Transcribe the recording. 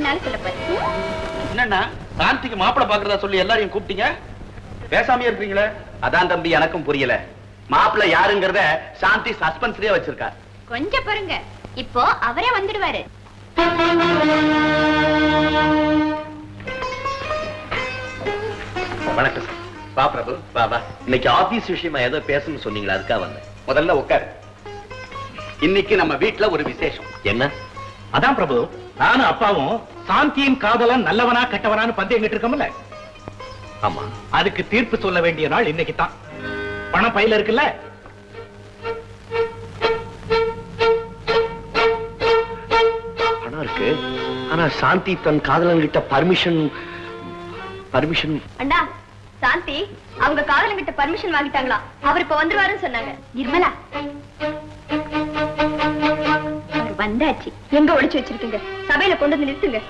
வேணாலும் சொல்லப்பாரு. என்னன்னா சாந்திக்கு மாப்பிளை பாக்குறதா சொல்லி எல்லாரையும் கூப்பிட்டீங்க, பேசாமே இருக்கீங்களே? அதான் தம்பி எனக்கும் புரியல. மாப்பிளை யாருங்கிறத சாந்தி சஸ்பென்ஸ்லயே வச்சிருக்கா. கொஞ்சம் பாருங்க, இப்போ அவரே வந்துடுவாரு. வணக்கம் சார். வா பிரபு, வா வா. இன்னைக்கு ஆபீஸ் விஷயமா ஏதோ பேசணும்னு சொன்னீங்களா, அதுக்காக வந்தேன். முதல்ல உட்காரு. இன்னைக்கு நம்ம வீட்டுல ஒரு விசேஷம். என்ன? அதான் பிரபு, நானும் அப்பாவும் சாந்தியின் காதலன் நல்லவனா கெட்டவனான்னு பந்தயம் கிட்டு இருக்கோம்ல. ஆமா, அதுக்கு தீர்ப்பு சொல்ல வேண்டிய நாள் இன்னைக்கு தான். பணம் பையில இருக்குல்ல? பணம் இருக்கு. ஆனா சாந்தி தன் காதலன் கிட்ட பர்மிஷன் அண்ணா, சாந்தி அவங்க காதலங்கிட்ட பர்மிஷன் வாங்கிட்டாங்களா? அவர் இப்ப வந்துருவாருன்னு சொன்னாங்க. நிர்மலா, அவர் வந்தாச்சு. எங்க ஒளிச்சு வச்சிருக்கீங்க? சபையில கொண்டு வந்து நிறுத்துங்க.